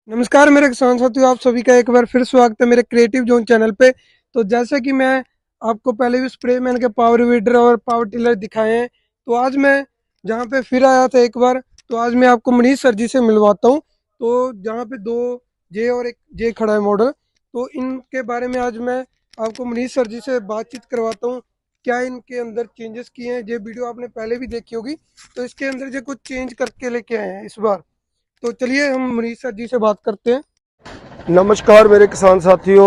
नमस्कार मेरे किसान साथियों, आप सभी का एक बार फिर स्वागत है मेरे क्रिएटिव जोन चैनल पे। तो जैसे कि मैं आपको पहले भी स्प्रे मैन के पावर वीडर और पावर टिलर दिखाए हैं, तो आज मैं जहाँ पे फिर आया था एक बार, तो आज मैं आपको मनीष सर जी से मिलवाता हूँ। तो जहाँ पे दो जे और एक जे खड़ा है मॉडल, तो इनके बारे में आज मैं आपको मनीष सर जी से बातचीत करवाता हूँ। क्या इनके अंदर चेंजेस किए हैं, ये वीडियो आपने पहले भी देखी होगी, तो इसके अंदर जो कुछ चेंज करके लेके आए हैं इस बार। तो चलिए हम मनीष सर जी से बात करते हैं। नमस्कार मेरे किसान साथियों।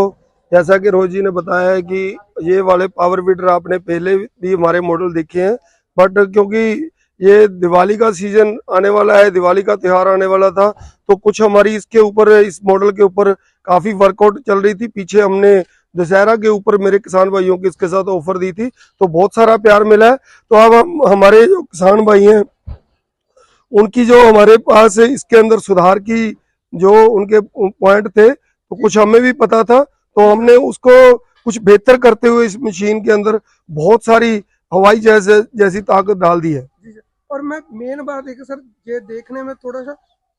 जैसा कि रोहित जी ने बताया है कि ये वाले पावर वीडर आपने पहले भी हमारे मॉडल देखे हैं, बट क्योंकि ये दिवाली का सीजन आने वाला है, दिवाली का त्यौहार आने वाला था, तो कुछ हमारी इसके ऊपर, इस मॉडल के ऊपर काफ़ी वर्कआउट चल रही थी। पीछे हमने दशहरा के ऊपर मेरे किसान भाइयों की इसके साथ ऑफर दी थी, तो बहुत सारा प्यार मिला है। तो अब हमारे जो किसान भाई हैं उनकी जो हमारे पास इसके अंदर सुधार की जो उनके पॉइंट थे, तो कुछ हमें भी पता था, तो हमने उसको कुछ बेहतर करते हुए इस मशीन के अंदर बहुत सारी हवाई जैसी ताकत डाल दी है। जी सर। और मैं मेन बात है कि सर ये देखने में थोड़ा सा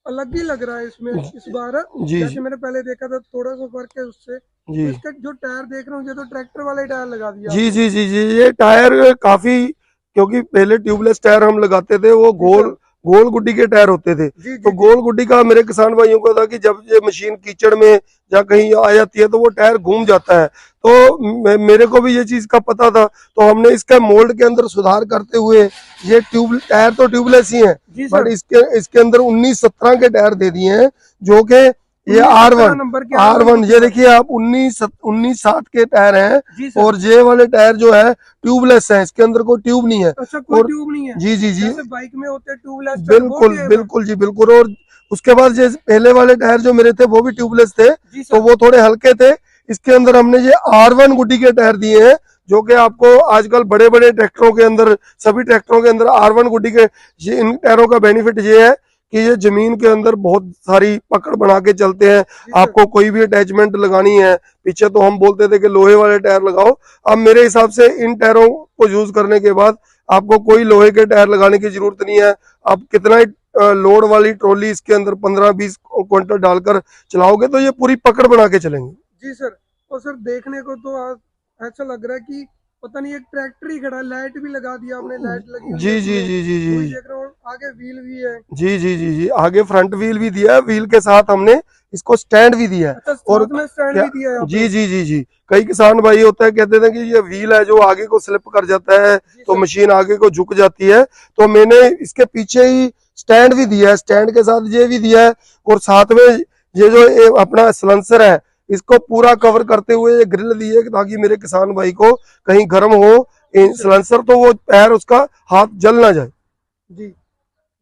अलग ही लग रहा है इसमें इस बार। जी जैसे जी मैंने पहले देखा था थोड़ा सा फर्क है उससे। जी तो इसका जो टायर देख रहा हूँ, ये तो ट्रैक्टर वाले टायर लगा दिया जी आपने। जी जी जी ये टायर काफी, क्योंकि पहले ट्यूबलेस टायर हम लगाते थे, वो जी सर। गोल गोल गुड्डी के टायर होते थे। जी तो जी जी। गोल गुड्डी का मेरे किसान भाइयों को था कि जब ये मशीन कीचड़ में या कहीं आ जाती है तो वो टायर घूम जाता है। तो मेरे को भी ये चीज का पता था, तो हमने इसका मोल्ड के अंदर सुधार करते हुए ये ट्यूब टायर तो ट्यूबलेस ही है, जी बट सर। इसके इसके अंदर 19-17 के टायर दे दिए हैं, जो कि ये 19-17 R1 नंबर के R1 R1 गुड्डी ये वाले। देखिए आप 19-7 के टायर हैं। जी सर। और जे वाले टायर जो है ट्यूबलेस है, इसके अंदर कोई ट्यूब नहीं है। अच्छा, कोई और ट्यूब नहीं है। जी जी जी जैसे बाइक में होते हैं ट्यूबलेस टायर, वो बिल्कुल भी है इसमें। बिल्कुल जी बिल्कुल। और उसके बाद जो पहले वाले टायर जो मेरे थे वो भी ट्यूबलेस थे, जी तो सर। वो थोड़े हल्के थे। इसके अंदर हमने ये R1 गुड्डी के टायर दिए हैं, जो कि आपको आजकल बड़े बड़े ट्रैक्टरों के अंदर, सभी ट्रैक्टरों के अंदर R1 गुड्डी के, ये इन टायरों का बेनिफिट ये है कि ये जमीन के अंदर बहुत सारी पकड़ बना के चलते हैं। जी सर। आपको कोई भी अटैचमेंट लगानी है, पीछे तो हम बोलते थे कि लोहे वाले टायर लगाओ, अब मेरे हिसाब से इन टायरों को यूज करने के बाद आपको कोई लोहे के टायर लगाने की जरूरत नहीं है। आप कितना ही लोड वाली ट्रॉली इसके अंदर 15-20 क्विंटल डालकर चलाओगे तो ये पूरी पकड़ बना के चलेंगे। जी सर। और सर देखने को तो ऐसा लग रहा है कि पता नहीं एक ट्रैक्टर ही खड़ा है। लाइट भी लगा दिया आपने, लाइट लगी हुई जी है जी इसमें, जी जी जी वो भी देख रहा हूँ। आगे व्हील भी है। जी जी जी जी आगे फ्रंट व्हील भी दिया है, व्हील के साथ हमने इसको स्टैंड भी दिया है। अच्छा, और साथ में स्टैंड क्या, भी दिया है यहाँ पे। जी जी जी जी कई किसान भाई होता है, कहते थे कि ये व्हील है जो आगे को स्लिप कर जाता है, जी तो सर। मशीन आगे को झुक जाती है। तो मैंने इसके पीछे ही स्टैंड भी दिया है, स्टैंड के साथ ये भी दिया है। और साथ में ये जो अपना सलेंसर है, इसको पूरा कवर करते हुए ये ग्रिल दी है ताकि मेरे किसान भाई को कहीं गर्म हो जी सर। सलेंसर, तो वो पैर उसका हाथ जल ना जाए। जी।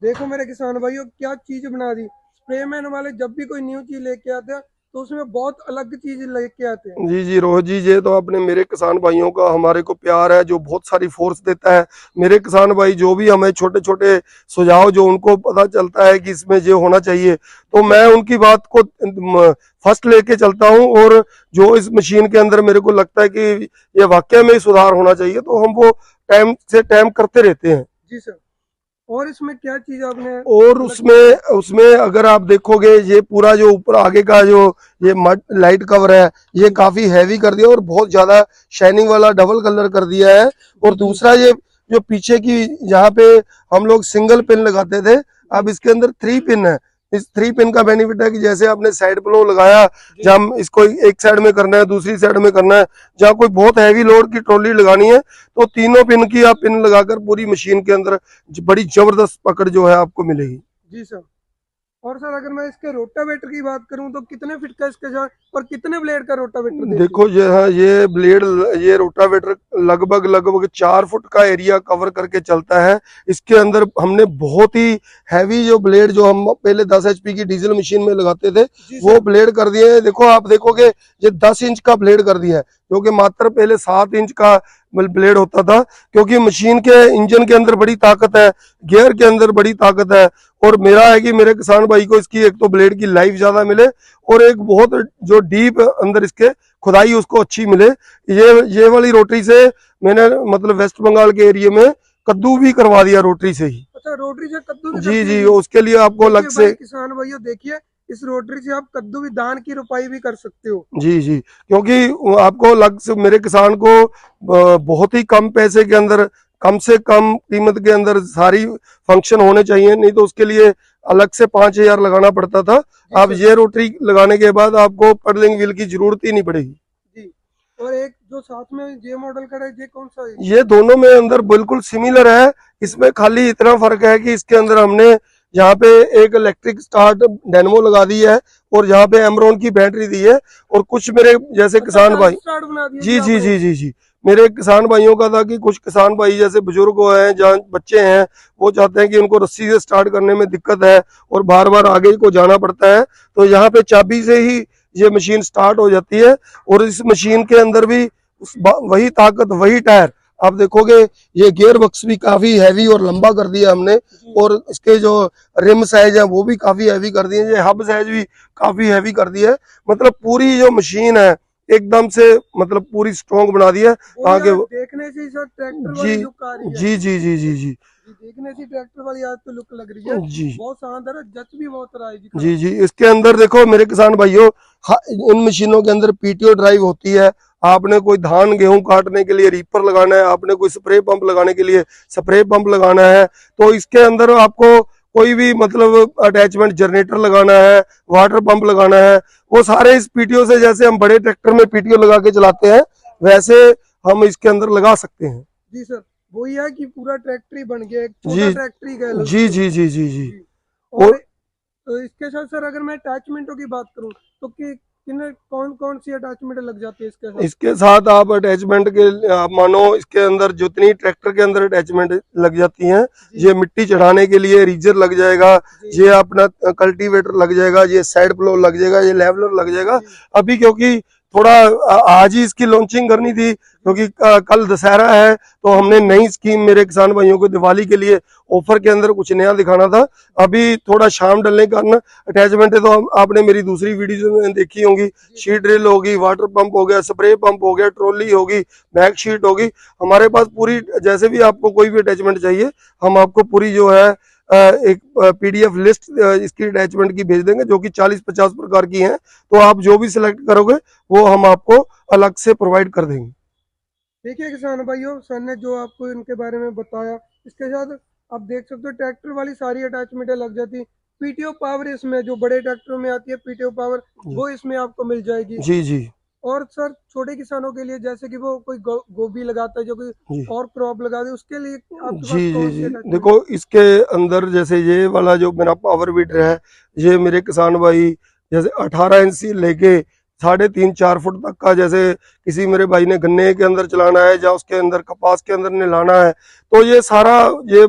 देखो मेरे किसान भाइयों, क्या चीज बना दी। स्प्रेमैन वाले जब भी कोई न्यू चीज लेके आते हैं, तो उसमें बहुत अलग चीज लेके आते हैं। जी जी रोहित जी, ये तो अपने मेरे किसान भाइयों का हमारे को प्यार है जो बहुत सारी फोर्स देता है। मेरे किसान भाई जो भी हमें छोटे छोटे सुझाव, जो उनको पता चलता है कि इसमें ये होना चाहिए, तो मैं उनकी बात को फर्स्ट लेके चलता हूं। और जो इस मशीन के अंदर मेरे को लगता है कि ये वाकई में सुधार होना चाहिए, तो हम वो टाइम से टाइम करते रहते हैं। जी सर। और इसमें क्या चीज आपने और अलग की है? उसमें उसमें अगर आप देखोगे, ये पूरा जो ऊपर आगे का जो ये मड लाइट कवर है, ये जी काफी हैवी कर दिया और बहुत ज्यादा शाइनिंग वाला डबल कलर कर दिया है। और जी जी दूसरा ये जो पीछे की, जहाँ पे हम लोग सिंगल पिन लगाते थे, जी अब इसके अंदर 3 पिन है। इस 3 पिन का बेनिफिट है कि जैसे आपने साइड प्लो लगाया, जी। जब हम इसको एक साइड में करना है, दूसरी साइड में करना है, जहाँ कोई बहुत हैवी लोड की ट्रॉली लगानी है, तो तीनों पिन की आप पिन लगाकर पूरी मशीन के अंदर बड़ी जबरदस्त पकड़ जो है आपको मिलेगी। जी सर। और सर अगर मैं इसके रोटावेटर की बात करूं, तो कितने फीट का इसके साथ और कितने ब्लेड का रोटावेटर देते हैं? देखो ये, हाँ, ये ब्लेड, ये रोटावेटर लगभग लगभग 4 फुट का एरिया कवर करके चलता है। इसके अंदर हमने बहुत ही हैवी जो ब्लेड, जो हम पहले 10 HP की डीजल मशीन में लगाते थे, जी वो सर। ब्लेड कर दिए हैं। देखो आप देखोगे ये 10 इंच का ब्लेड कर दिया है, जो कि मात्र पहले 7 इंच का ब्लेड होता था। क्योंकि मशीन के इंजन के अंदर बड़ी ताकत है, गियर के अंदर बड़ी ताकत है। और मेरा है कि मेरे किसान भाई को इसकी एक तो ब्लेड की लाइफ ज्यादा मिले, और एक बहुत जो डीप अंदर इसके खुदाई उसको अच्छी मिले। ये वाली रोटरी से मैंने मतलब वेस्ट बंगाल के एरिया में कद्दू भी करवा दिया रोटरी से ही। अच्छा, रोटरी से कद्दू भी कर जी दिए जी जी। उसके लिए आपको देखिए अलग भाई से। किसान भाइयों, देखिए इस रोटरी से आप कद्दू की धान की रोपाई भी कर सकते हो। जी जी, क्योंकि आपको लग से मेरे किसान को बहुत ही कम पैसे के अंदर, कम से कम कीमत के अंदर सारी फंक्शन होने चाहिए, नहीं तो उसके लिए अलग से 5,000 लगाना पड़ता था। जी अब सर। ये रोटरी लगाने के बाद आपको पर्लिंग व्हील की जरूरत ही नहीं पड़ेगी। जी। और एक जो साथ में ये मॉडल खड़ा है, ये कौन सा है? ये दोनों में अंदर बिल्कुल सिमिलर है, इसमें खाली इतना फर्क है कि इसके अंदर हमने यहाँ पे एक इलेक्ट्रिक स्टार्ट डायनेमो लगा दी है और यहाँ पे एमरॉन की बैटरी दी है। और कुछ मेरे जैसे अच्छा, किसान भाई, चार्ज स्टार्ट बना दिया जी जी जी आपने। जी जी जी, मेरे किसान भाइयों का था कि कुछ किसान भाई जैसे बुजुर्ग हैं, जहाँ बच्चे हैं, वो चाहते हैं कि उनको रस्सी से स्टार्ट करने में दिक्कत है और बार बार आगे को जाना पड़ता है, तो यहाँ पे चाबी से ही ये मशीन स्टार्ट हो जाती है। और इस मशीन के अंदर भी वही ताकत, वही टायर आप देखोगे। ये गियर बक्स भी काफी हैवी और लंबा कर दिया हमने, और इसके जो रिम साइज है वो भी काफी हैवी कर दिए, ये हब साइज भी काफी हैवी कर दिया है। मतलब पूरी जो मशीन है एकदम से, मतलब पूरी स्ट्रॉन्ग बना दी है वो ताकि यार देखने से ही सर ट्रैक्टर जी वाली लुक आ रही है। जी जी जी जी जी जी, देखने से ट्रैक्टर वाली आज तो लुक लग रही है। जी बहुत शानदार है, जच भी बहुत रहा है जी जी खड़ा। जी, इसके अंदर देखो मेरे किसान भाइयों, इन मशीनों के अंदर पीटीओ ड्राइव होती है। आपने कोई धान गेहूं काटने के लिए रीपर लगाना है, आपने कोई स्प्रे पंप लगाने के लिए स्प्रे पंप लगाना है, तो इसके अंदर आपको कोई भी मतलब अटैचमेंट जनरेटर लगाना है, वाटर पंप लगाना है, वो सारे इस पीटीओ से, जैसे हम बड़े ट्रैक्टर में पीटीओ लगा के चलाते हैं वैसे हम इसके अंदर लगा सकते हैं। जी सर, वही है कि पूरा ट्रैक्टर ही बन गया, एक छोटा जी ट्रैक्टर ही कह लो जी इसको। जी जी जी जी। जी। और और तो इसके साथ सर अगर मैं अटैचमेंटों की बात करूं तो कि किन्हें कौन कौन सी अटैचमेंट लग जाती है इसके साथ? इसके साथ आप अटैचमेंट के आप मानो इसके अंदर जितनी ट्रैक्टर के अंदर अटैचमेंट लग जाती हैं, जी ये मिट्टी चढ़ाने के लिए रीजर लग जाएगा, जी ये अपना कल्टीवेटर लग जाएगा, ये साइड प्लो लग जाएगा, ये लेवलर लग जाएगा। जी अभी क्योंकि थोड़ा आज ही इसकी लॉन्चिंग करनी थी, क्योंकि कल दशहरा है, तो हमने नई स्कीम मेरे किसान भाइयों को दिवाली के लिए ऑफर के अंदर कुछ नया दिखाना था। अभी थोड़ा शाम डलने का ना अटैचमेंट है, तो आपने मेरी दूसरी वीडियो में देखी होंगी, शीट ड्रिल होगी, वाटर पंप हो गया, स्प्रे पंप हो गया, ट्रॉली होगी, बैक शीट होगी, हमारे पास पूरी, जैसे भी आपको कोई भी अटैचमेंट चाहिए हम आपको पूरी जो है एक पीडीएफ लिस्ट इसकी अटैचमेंट की भेज देंगे, जो कि 40-50 प्रकार की हैं, तो आप जो भी सिलेक्ट करोगे वो हम आपको अलग से प्रोवाइड कर देंगे। देखिए किसान भाइयों, सर ने जो आपको इनके बारे में बताया, इसके साथ आप देख सकते हो ट्रैक्टर वाली सारी अटैचमेंटें लग जाती। पीटीओ पावर इसमें जो बड़े ट्रैक्टरों में आती है पीटीओ पावर, वो इसमें आपको मिल जाएगी। जी जी और सर छोटे किसानों के लिए जैसे कि वो कोई गोभी लगाता है, जो कोई जी और क्रॉप लगाते है, उसके लिए आपके जी पास जी कौन सी जी, अटैचमेंट? देखो इसके अंदर जैसे ये वाला जो मेरा पावर वीडर है, ये मेरे किसान भाई जैसे 18 इंच से लेके 3.5-4 फुट तक का, जैसे किसी मेरे भाई ने गन्ने के अंदर चलाना है या उसके अंदर कपास के अंदर निलाना है, तो ये सारा ये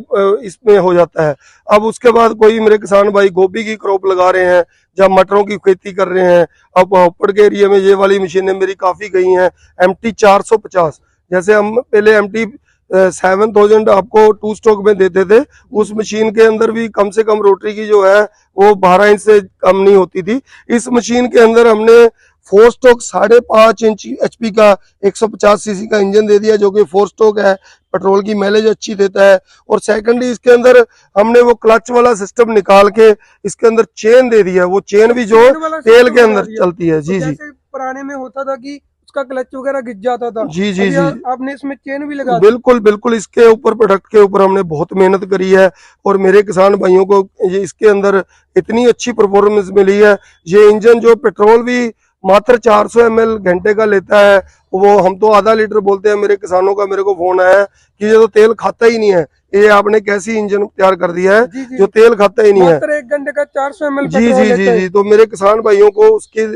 इसमें हो जाता है। अब उसके बाद कोई मेरे किसान भाई गोभी की क्रॉप लगा रहे हैं या मटरों की खेती कर रहे हैं, अब होपड़ के एरिया में ये वाली मशीनें मेरी काफी गई हैं, MT 450। जैसे हम पहले MT 7000 आपको 2 स्ट्रोक में देते थे, उस मशीन के अंदर भी कम से कम रोटरी की जो है वो 12 इंच से कम नहीं होती थी। इस मशीन के अंदर हमने 4 स्ट्रोक 5.5 इंच HP का 150 सीसी का इंजन दे दिया, जो कि 4 स्ट्रोक है, पेट्रोल की माइलेज अच्छी देता है। और सेकंडली इसके अंदर हमने वो क्लच वाला सिस्टम निकाल के इसके अंदर चेन दे दिया, वो चेन भी जो चेन वाला तेल सिस्टम के लगा अंदर दिया। चलती है। तो जी जी जैसे पुराने में होता था कि उसका क्लच वगैरह गिर जाता था, जी जी अब जी, यार आपने इसमें चेन भी लगा दी। बिल्कुल बिल्कुल, इसके ऊपर प्रोडक्ट के ऊपर हमने बहुत मेहनत करी है, और मेरे किसान भाइयों को ये इसके अंदर इतनी अच्छी परफॉर्मेंस मिली है। ये इंजन जो पेट्रोल भी मात्र 400 ml घंटे का लेता है, वो हम तो आधा लीटर बोलते हैं। मेरे किसानों का मेरे को फोन आया है कि ये तो तेल खाता ही नहीं है, ये आपने कैसी इंजन तैयार कर दिया है जी जी, जो तेल खाता ही नहीं है। मात्र 1 घंटे का 400 ml जी पेट्रोल जी जी लेते हैं। जी, तो मेरे किसान भाइयों को उसके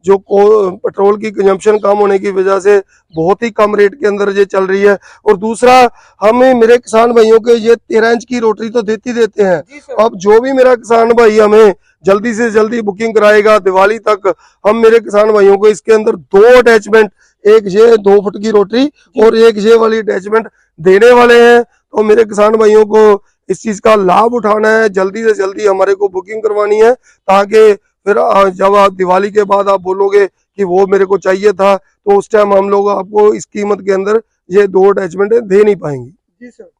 जो पेट्रोल की कंजम्पशन कम होने की वजह से बहुत ही कम रेट के अंदर ये चल रही है। और दूसरा, हमें मेरे किसान भाइयों के ये 13 इंच की रोटरी तो देती देते हैं। जी सर। अब जो भी मेरा किसान भाई हमें जल्दी से जल्दी बुकिंग कराएगा दिवाली तक, हम मेरे किसान भाइयों को इसके अंदर 2 अटैचमेंट, एक ये 2 फुट की रोटरी और एक ये वाली अटैचमेंट देने वाले हैं। तो मेरे किसान भाइयों को इस चीज का लाभ उठाना है, जल्दी से जल्दी हमारे को बुकिंग करवानी है, ताकि फिर जब आप दिवाली के बाद आप बोलोगे कि वो मेरे को चाहिए था, तो उस टाइम हम लोग आपको इस कीमत के अंदर ये 2 अटैचमेंट दे नहीं पाएंगे। जी सर।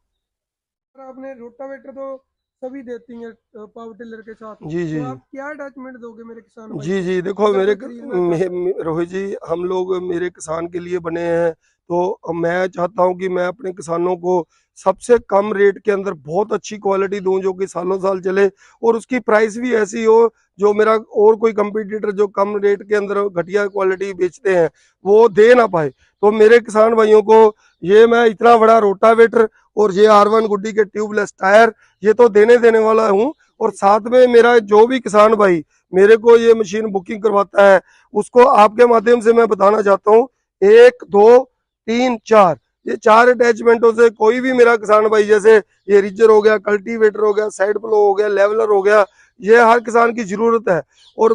आपने रोटावेटर तो सभी देती हैं पावर टिलर के साथ। जी जी तो आप क्या अटैचमेंट दोगे मेरे किसान भाई जी को, जी देखो अगर कोई खरीदना चाहता है? रोहित जी, हम लोग मेरे किसान के लिए बने हैं। तो मैं चाहता हूं कि मैं अपने किसानों को सबसे कम रेट के अंदर बहुत अच्छी क्वालिटी दूं जो कि सालों साल चले, और उसकी प्राइस भी ऐसी हो जो मेरा और कोई कंपटीटर जो कम रेट के अंदर घटिया क्वालिटी बेचते हैं वो दे ना पाए। तो मेरे किसान भाइयों को ये मैं इतना बड़ा रोटावेटर और ये R1 गुड्डी के ट्यूबलेस टायर ये तो देने देने वाला हूँ। और साथ में मेरा जो भी किसान भाई मेरे को ये मशीन बुकिंग करवाता है उसको आपके माध्यम से मैं बताना चाहता हूँ, 1 2 3 4 ये 4 अटैचमेंटों से कोई भी मेरा किसान भाई, जैसे ये रिजर हो गया, कल्टीवेटर हो गया, साइड प्लो हो गया, लेवलर हो गया, ये हर किसान की जरूरत है। और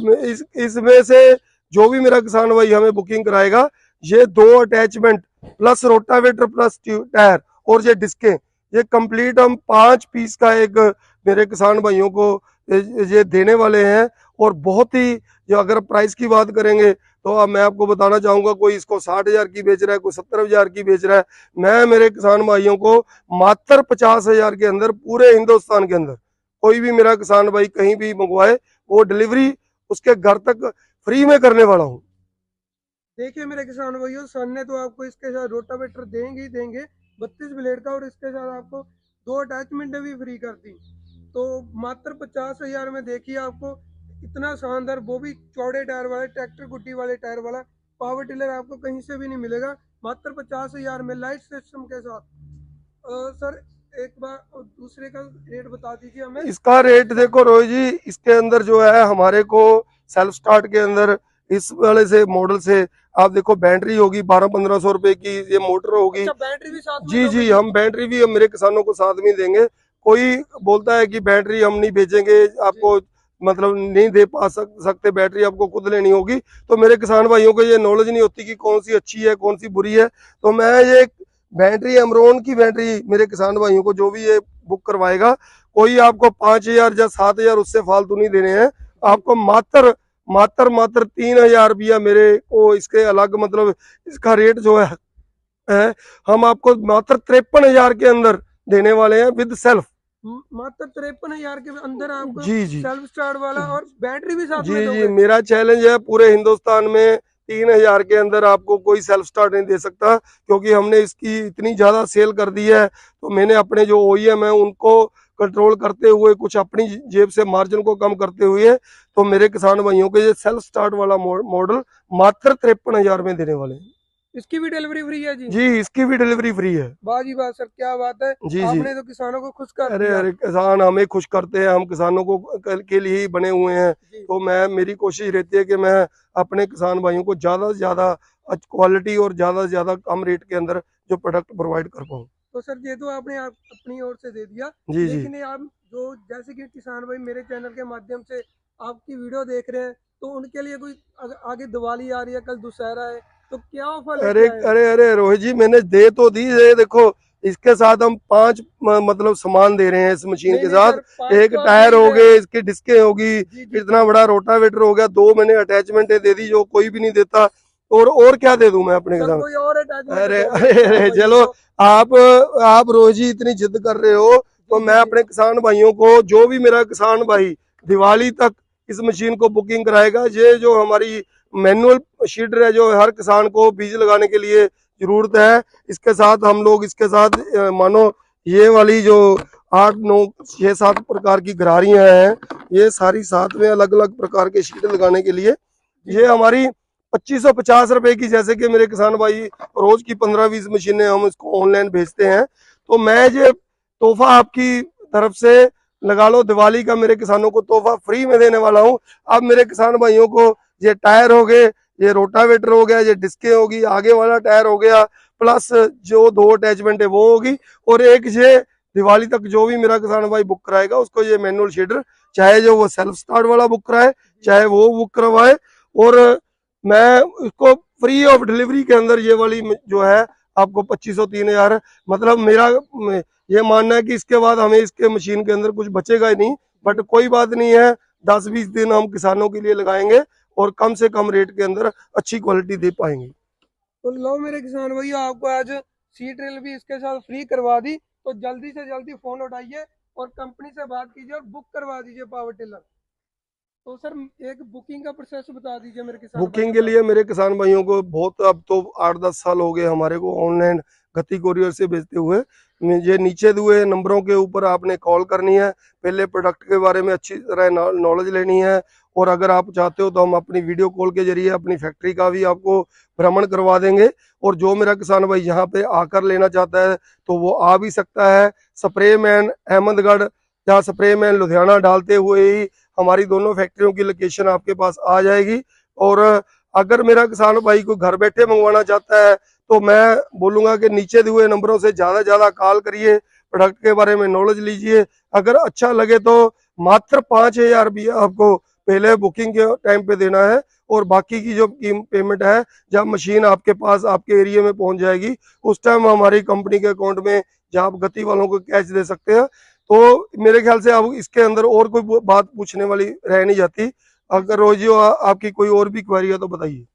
इसमें से जो भी मेरा किसान भाई हमें बुकिंग कराएगा, ये 2 attachment plus rotavator plus tyre और ये डिस्कें, ये कंप्लीट हम 5 पीस का एक मेरे किसान भाइयों को ये देने वाले हैं। और बहुत ही, जो अगर प्राइस की बात करेंगे तो अब मैं आपको बताना चाहूंगा, कोई इसको 60,000 की बेच रहा है, कोई 70,000 की बेच रहा है। मैं मेरे किसान भाइयों को मात्र 50,000 के अंदर पूरे हिंदुस्तान के अंदर कोई भी मेरा किसान भाई कहीं भी मंगवाए वो डिलीवरी उसके घर तक फ्री में करने वाला हूँ। देखिए मेरे किसान भाइयों, सन ने तो आपको इसके साथ रोटावेटर देंगे ही देंगे 32 ब्लेड का, और इसके साथ आपको 2 अटैचमेंट भी फ्री कर दी। तो मात्र 50,000 में देखिए आपको इतना शानदार, वो भी चौड़े टायर वाले, ट्रैक्टर गुड्डी वाले टायर वाला पावर टिलर आपको कहीं से भी नहीं मिलेगा, मात्र 50,000 में लाइट सिस्टम के साथ। सर एक बार दूसरे का रेट बता दीजिए हमें। इसका रेट देखो रोहित जी, इसके अंदर जो है हमारे को सेल्फ स्टार्ट के अंदर इस वाले से मॉडल से आप देखो बैटरी होगी 1200-1500 रुपए की, ये मोटर होगी। अच्छा, बैटरी भी साथ में जी दोगे जी, जी? हम बैटरी भी हम मेरे किसानों को साथ में देंगे। कोई बोलता है कि बैटरी हम नहीं भेजेंगे जी। आपको, मतलब नहीं दे सकते, बैटरी आपको खुद लेनी होगी। तो मेरे किसान भाइयों को ये नॉलेज नहीं होती कि कौन सी अच्छी है कौन सी बुरी है। तो मैं ये बैटरी एमरोन की बैटरी मेरे किसान भाइयों को जो भी ये बुक करवाएगा, कोई आपको 5,000 या 7,000 उससे फालतू नहीं देने हैं। आपको मात्र मात्र मात्र 3,000 रुपया मेरे को इसके अलग, मतलब इसका रेट जो है हम आपको मात्र 53,000 के अंदर देने वाले हैं विद सेल्फ। मात्र 53,000 के अंदर आपको जी जी सेल्फ स्टार्ट वाला और बैटरी भी साथ में जी जी, दोगे? मेरा चैलेंज है पूरे हिंदुस्तान में 3,000 के अंदर आपको कोई सेल्फ स्टार्ट नहीं दे सकता, क्योंकि हमने इसकी इतनी ज्यादा सेल कर दी है। तो मैंने अपने जो OEM है उनको कंट्रोल करते हुए, कुछ अपनी जेब से मार्जिन को कम करते हुए, तो मेरे किसान भाइयों को ये सेल्फ स्टार्ट वाला मॉडल मात्र 53,000 में देने वाले हैं। इसकी भी डिलीवरी फ्री है जी? जी, इसकी भी डिलीवरी फ्री है। वाह जी वाह सर, क्या बात है। जी जी, आपने तो किसानों को खुश कर अरे दिया अरे, किसान हमें खुश करते हैं, हम किसानों को के लिए ही बने हुए हैं। जी। तो मैं, मेरी कोशिश रहती है कि मैं अपने किसान भाइयों को ज्यादा से ज्यादा क्वालिटी और ज्यादा से ज्यादा कम रेट के अंदर जो प्रोडक्ट प्रोवाइड कर पाऊँ। तो सर ये तो आपने अपनी ओर से दे दिया, जी जी, लेकिन ये आप जो जैसे कि किसान भाई मेरे चैनल के माध्यम से आपकी वीडियो देख रहे हैं, तो उनके लिए कोई आगे दिवाली आ रही है, कल दुशहरा है, तो क्या ऑफर अरे लेके आए हैं? अरे अरे रोहित जी, मैंने दे तो दी है, देखो इसके साथ हम 5 मतलब सामान दे रहे हैं इस मशीन नहीं के नहीं साथ। सर, 5 एक तो आप दे टायर ही हो रहे हैं। गए, इसकी डिस्कें होगी, जी जी जी। इतना बड़ा रोटावेटर हो गया, 2 मैंने अटैचमेंट दे दी जो कोई भी नहीं देता। और क्या दे दूं मैं अपने सर किसान? कोई और अटैचमेंट अरे दो मेरे अरे किसान अरे, भाइयों चलो, को। आप आप रोज ही इतनी जिद कर रहे हो, तो जी मैं जी जी। अपने किसान भाइयों को, जो भी मेरा किसान भाई दिवाली तक इस मशीन को बुकिंग कराएगा, ये जो हमारी मैनुअल सीडर है जो हर किसान को बीज लगाने के लिए जरूरत है, इसके साथ हम लोग इसके साथ मानो ये वाली जो 8 9 6 7 प्रकार की गरारियां हैं, ये सारी साथ में अलग अलग प्रकार के सीड लगाने के लिए, जी ये हमारी 2550 रुपए की, जैसे कि मेरे किसान भाई रोज की 15-20 मशीनें हम इसको ऑनलाइन भेजते हैं। तो मैं ये तोहफा आपकी तरफ से लगा लो, दिवाली का मेरे किसानों को तोहफा फ्री में देने वाला हूँ। अब मेरे किसान भाइयों को ये टायर हो गए, ये रोटावेटर हो गया, ये डिस्कें होगी, आगे वाला टायर हो गया, प्लस जो 2 अटैचमेंट है वो होगी, और एक ये दिवाली तक जो भी मेरा किसान भाई बुक कराएगा उसको ये मैनुअल शेडर, चाहे जो वो सेल्फ स्टार्ट वाला बुक कराए चाहे वो बुक करवाए, और मैं उसको फ्री ऑफ डिलीवरी के अंदर ये वाली जो है आपको 2500 3,000, मतलब मेरा ये मानना है कि इसके बाद हमें इसके मशीन के अंदर कुछ बचेगा ही नहीं। बट कोई बात नहीं है, 10-20 दिन हम किसानों के लिए लगाएंगे और कम से कम रेट के अंदर अच्छी क्वालिटी दे पाएंगे। तो लो मेरे किसान भैया, आपको आज सी ड्रिल भी इसके साथ फ्री करवा दी, तो जल्दी से जल्दी फोन उठाइए और कंपनी से बात कीजिए और बुक करवा दीजिए पावर टिलर। तो सर एक बुकिंग का प्रोसेस बता दीजिए मेरे किसान बुकिंग भाइयों के का। लिए मेरे किसान भाइयों को बहुत, अब तो 8-10 साल हो गए हमारे को ऑनलाइन गति कोरियर से भेजते हुए। ये नीचे दिए नंबरों के ऊपर आपने कॉल करनी है, पहले प्रोडक्ट के बारे में अच्छी तरह नॉलेज लेनी है, और अगर आप चाहते हो तो हम अपनी वीडियो कॉल के जरिए अपनी फैक्ट्री का भी आपको भ्रमण करवा देंगे। और जो मेरा किसान भाई यहाँ पे आकर लेना चाहता है तो वो आ भी सकता है। स्प्रे मैन अहमदगढ़ या स्प्रे मैन लुधियाना डालते हुए ही हमारी दोनों फैक्ट्रियों की लोकेशन आपके पास आ जाएगी। और अगर मेरा किसान भाई को घर बैठे मंगवाना चाहता है तो मैं बोलूंगा कि नीचे दिए हुए नंबरों से ज्यादा कॉल करिए, प्रोडक्ट के बारे में नॉलेज लीजिए। अगर अच्छा लगे तो मात्र 5,000 रुपया आपको पहले बुकिंग के टाइम पे देना है, और बाकी की जो पेमेंट है जब मशीन आपके पास आपके एरिया में पहुंच जाएगी उस टाइम हमारी कंपनी के अकाउंट में, जहाँ आप गति वालों को कैश दे सकते हैं। तो मेरे ख्याल से अब इसके अंदर और कोई बात पूछने वाली रह नहीं जाती। अगर रोजी आपकी कोई और भी क्वेरी है तो बताइए।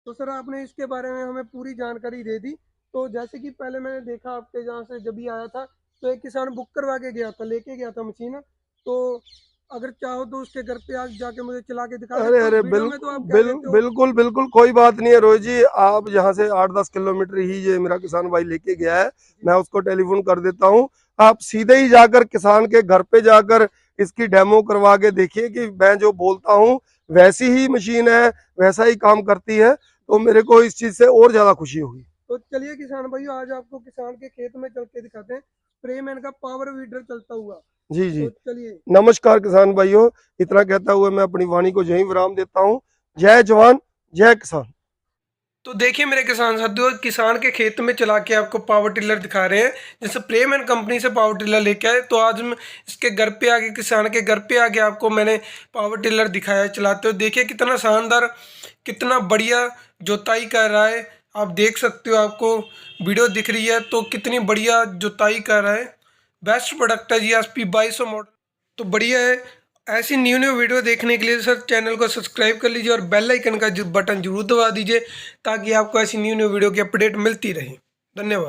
तो सर आपने इसके बारे में हमें पूरी जानकारी दे दी। तो जैसे कि पहले मैंने देखा आपके जहाँ से जब भी आया था, तो एक किसान बुक करवा के गया था, लेके गया था मशीन। तो अगर चाहो तो उसके घर पे आज जाके मुझे चला के दिखा अरे सकते हो, अरे वीडियो में तो आप कह देते हो। बिल्कुल बिल्कुल कोई बात नहीं है रोहित जी। आप यहाँ से 8-10 किलोमीटर ही ये मेरा किसान भाई लेके गया है, मैं उसको टेलीफोन कर देता हूँ। आप सीधे ही जाकर किसान के घर पे जाकर इसकी डेमो करवा के देखिए कि मैं जो बोलता हूँ वैसी ही मशीन है, वैसा ही काम करती है, तो मेरे को इस चीज से और ज्यादा खुशी होगी। तो चलिए किसान भाइयों, आज आपको किसान के खेत में चल के दिखाते हैं स्प्रेमैन का पावर वीडर चलता हुआ। जी जी। तो चलिए। नमस्कार किसान भाइयों, इतना कहता हुआ मैं अपनी वाणी को यहीं विराम देता हूँ। जय जवान जय किसान। तो देखिए मेरे किसान साथियों, किसान के खेत में चला के आपको पावर टिलर दिखा रहे हैं। जैसे प्रेमैन कंपनी से पावर टिलर लेके आए, तो आज मैं इसके घर पे आके, किसान के घर पे आके आपको मैंने पावर टिलर दिखाया है चलाते हो। देखिए कितना शानदार, कितना बढ़िया जुताई कर रहा है। आप देख सकते हो, आपको वीडियो दिख रही है तो कितनी बढ़िया जुताई कर रहा है। बेस्ट प्रोडक्ट है जी SP 2200 मॉडल। तो बढ़िया है। ऐसी न्यू न्यू वीडियो देखने के लिए सर चैनल को सब्सक्राइब कर लीजिए और बेल आइकन का बटन जरूर दबा दीजिए, ताकि आपको ऐसी न्यू न्यू वीडियो की अपडेट मिलती रहे। धन्यवाद।